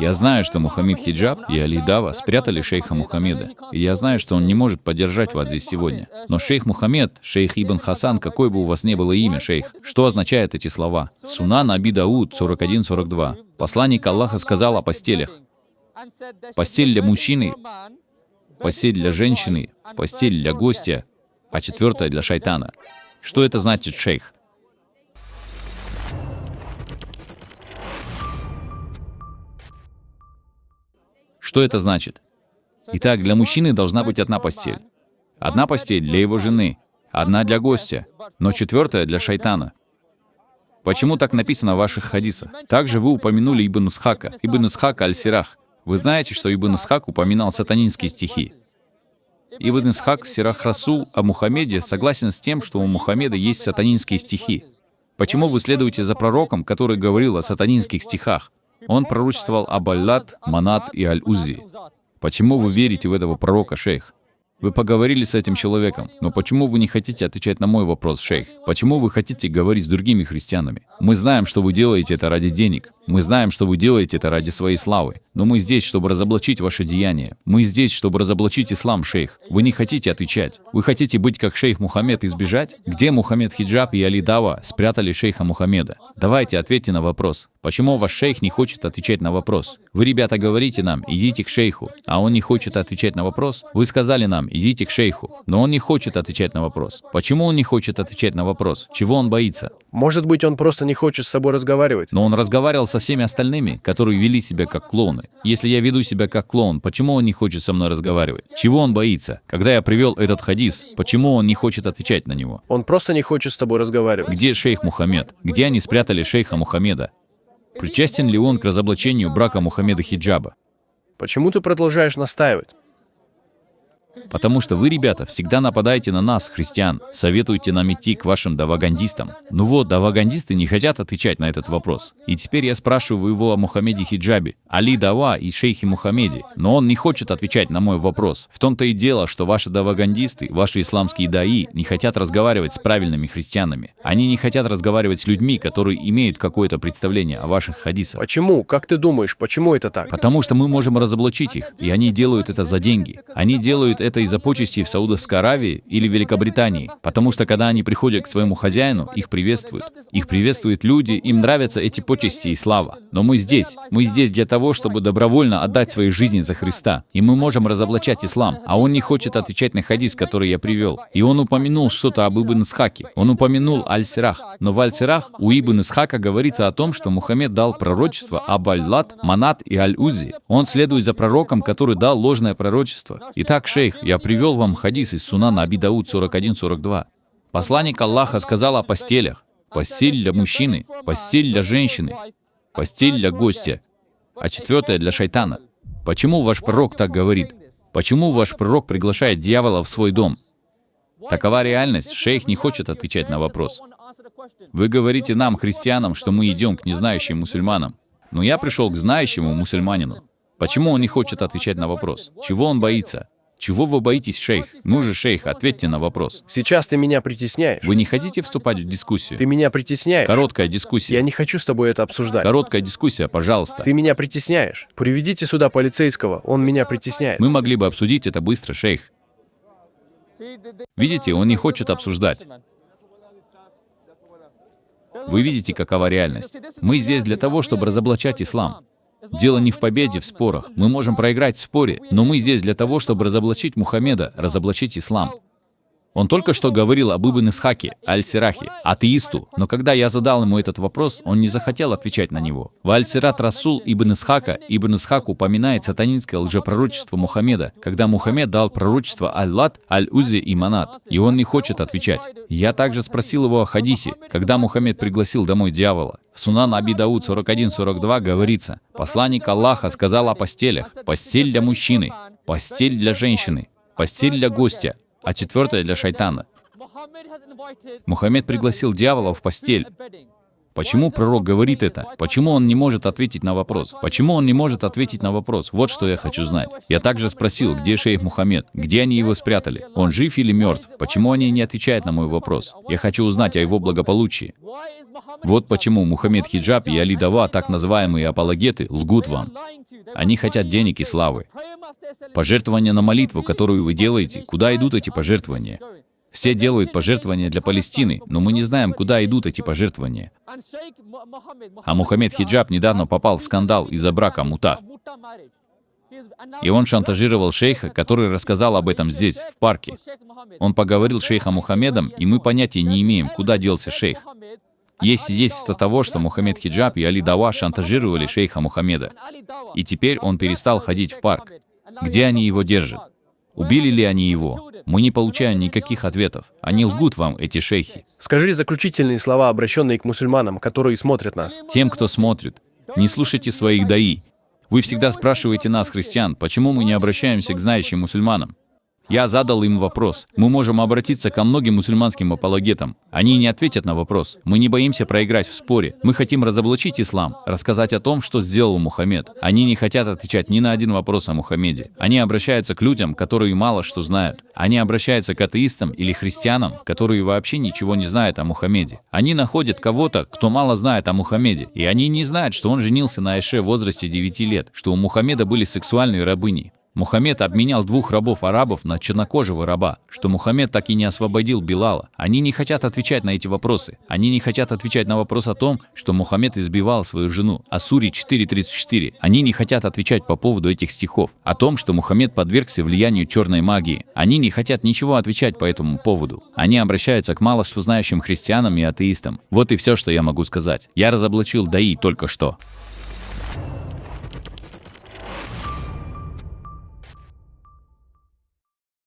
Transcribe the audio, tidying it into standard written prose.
Я знаю, что Мухаммед Хиджаб и Али Дава спрятали шейха Мухаммеда, и я знаю, что он не может поддержать вас здесь сегодня. Но шейх Мухаммед, шейх Ибн Хасан, какое бы у вас ни было имя, шейх, что означают эти слова? Сунан Аби Дауд 41-42. Посланник Аллаха сказал о постелях. Постель для мужчины, постель для женщины, постель для гостя, а четвертая для шайтана. Что это значит, шейх? Что это значит? Итак, для мужчины должна быть одна постель. Одна постель для его жены, одна для гостя, но четвертая для шайтана. Почему так написано в ваших хадисах? Также вы упомянули Ибн Исхака, Ибн Исхак аль-Сирах. Вы знаете, что Ибн Исхак упоминал сатанинские стихи. Ибн Исхак Сирах Расул о Мухаммеде согласен с тем, что у Мухаммеда есть сатанинские стихи. Почему вы следуете за пророком, который говорил о сатанинских стихах? Он пророчествовал об Аллат, Манат и Аль-Уззи. Почему вы верите в этого пророка, шейх? Вы поговорили с этим человеком, но почему вы не хотите отвечать на мой вопрос, шейх? Почему вы хотите говорить с другими христианами? Мы знаем, что вы делаете это ради денег. Мы знаем, что вы делаете это ради своей славы. Но мы здесь, чтобы разоблачить ваше деяние. Мы здесь, чтобы разоблачить ислам, шейх. Вы не хотите отвечать. Вы хотите быть как шейх Мухаммед и сбежать? Где Мухаммед Хиджаб и Али Дава спрятали шейха Мухаммеда? Давайте ответьте на вопрос. Почему ваш шейх не хочет отвечать на вопрос? Вы, ребята, говорите нам, идите к шейху, а он не хочет отвечать на вопрос? Вы сказали нам, идите к шейху, но он не хочет отвечать на вопрос. Почему он не хочет отвечать на вопрос? Чего он боится? Может быть, он просто не хочет с тобой разговаривать. Но он разговаривал со всеми остальными, которые вели себя как клоуны. Если я веду себя как клоун, почему он не хочет со мной разговаривать? Чего он боится? Когда я привел этот хадис, почему он не хочет отвечать на него? Он просто не хочет с тобой разговаривать. Где шейх Мухаммед? Где они спрятали шейха Мухаммеда? Причастен ли он к разоблачению брака Мухаммеда Хиджаба? Почему ты продолжаешь настаивать? Потому что вы, ребята, всегда нападаете на нас, христиан, советуете нам идти к вашим давагандистам. Ну вот, давагандисты не хотят отвечать на этот вопрос. И теперь я спрашиваю его о Мухаммеде Хиджабе, Али Дава и шейхе Мухаммеде, но он не хочет отвечать на мой вопрос. В том-то и дело, что ваши давагандисты, ваши исламские даи не хотят разговаривать с правильными христианами. Они не хотят разговаривать с людьми, которые имеют какое-то представление о ваших хадисах. Почему? Как ты думаешь, почему это так? Потому что мы можем разоблачить их, и они делают это за деньги. Они делают это из-за почестей в Саудовской Аравии или Великобритании, потому что когда они приходят к своему хозяину, их приветствуют. Их приветствуют люди, им нравятся эти почести и слава. Но мы здесь для того, чтобы добровольно отдать свои жизни за Христа. И мы можем разоблачать ислам, а он не хочет отвечать на хадис, который я привел. И он упомянул что-то об Ибн Исхаке. Он упомянул Аль-Сирах. Но в Аль-Сирах у Ибн Исхака говорится о том, что Мухаммед дал пророчество об Аллат, Манат и Аль-Уззи. Он следует за пророком, который дал ложное пророчество. Итак, шейх, я привел вам хадис из Сунана Аби Дауд 41-42. Посланник Аллаха сказал о постелях. Постель для мужчины, постель для женщины, постель для гостя, а четвертая для шайтана. Почему ваш пророк так говорит? Почему ваш пророк приглашает дьявола в свой дом? Такова реальность, шейх не хочет отвечать на вопрос. Вы говорите нам, христианам, что мы идем к незнающим мусульманам. Но я пришел к знающему мусульманину. Почему он не хочет отвечать на вопрос? Чего он боится? Чего вы боитесь, шейх? Ну же, шейх, ответьте на вопрос. Сейчас ты меня притесняешь. Вы не хотите вступать в дискуссию? Ты меня притесняешь. Короткая дискуссия. Я не хочу с тобой это обсуждать. Короткая дискуссия, пожалуйста. Ты меня притесняешь. Приведите сюда полицейского, он меня притесняет. Мы могли бы обсудить это быстро, шейх. Видите, он не хочет обсуждать. Вы видите, какова реальность. Мы здесь для того, чтобы разоблачать ислам. Дело не в победе в спорах. Мы можем проиграть в споре, но мы здесь для того, чтобы разоблачить Мухаммеда, разоблачить ислам. Он только что говорил об Ибн Исхаке, Аль-Сирахе, атеисту, но когда я задал ему этот вопрос, он не захотел отвечать на него. В Аль-Сират Расул Ибн Исхака, Ибн Исхак упоминает сатанинское лжепророчество Мухаммеда, когда Мухаммед дал пророчество Аль-Лат, Аль-Узи и Манат, и он не хочет отвечать. Я также спросил его о хадисе, когда Мухаммед пригласил домой дьявола. В Сунан Аби Дауд 41-42 говорится: посланник Аллаха сказал о постелях: постель для мужчины, постель для женщины, постель для гостя, а четвертая для шайтана. Мухаммед пригласил дьявола в постель. Почему пророк говорит это? Почему он не может ответить на вопрос? Почему он не может ответить на вопрос? Вот что я хочу знать. Я также спросил, где шейх Мухаммед? Где они его спрятали? Он жив или мертв? Почему они не отвечают на мой вопрос? Я хочу узнать о его благополучии. Вот почему Мухаммед Хиджаб и Али Дава, так называемые апологеты, лгут вам. Они хотят денег и славы. Пожертвования на молитву, которую вы делаете, куда идут эти пожертвования? Все делают пожертвования для Палестины, но мы не знаем, куда идут эти пожертвования. А Мухаммед Хиджаб недавно попал в скандал из-за брака мута. И он шантажировал шейха, который рассказал об этом здесь, в парке. Он поговорил с шейхом Мухаммедом, и мы понятия не имеем, куда делся шейх. Есть свидетельство того, что Мухаммед Хиджаб и Али Дава шантажировали шейха Мухаммеда. И теперь он перестал ходить в парк. Где они его держат? Убили ли они его? Мы не получаем никаких ответов. Они лгут вам, эти шейхи. Скажи заключительные слова, обращенные к мусульманам, которые смотрят нас. Тем, кто смотрит, не слушайте своих даи. Вы всегда спрашиваете нас, христиан, почему мы не обращаемся к знающим мусульманам. Я задал им вопрос. Мы можем обратиться ко многим мусульманским апологетам. Они не ответят на вопрос. Мы не боимся проиграть в споре. Мы хотим разоблачить ислам, рассказать о том, что сделал Мухаммед. Они не хотят отвечать ни на один вопрос о Мухаммеде. Они обращаются к людям, которые мало что знают. Они обращаются к атеистам или христианам, которые вообще ничего не знают о Мухаммеде. Они находят кого-то, кто мало знает о Мухаммеде. И они не знают, что он женился на Айше в возрасте 9 лет, что у Мухаммеда были сексуальные рабыни. Мухаммед обменял 2 рабов-арабов на чернокожего раба, что Мухаммед так и не освободил Билала. Они не хотят отвечать на эти вопросы. Они не хотят отвечать на вопрос о том, что Мухаммед избивал свою жену. Асури 4:34. Они не хотят отвечать по поводу этих стихов. О том, что Мухаммед подвергся влиянию черной магии. Они не хотят ничего отвечать по этому поводу. Они обращаются к мало что знающим христианам и атеистам. Вот и все, что я могу сказать. Я разоблачил даи только что.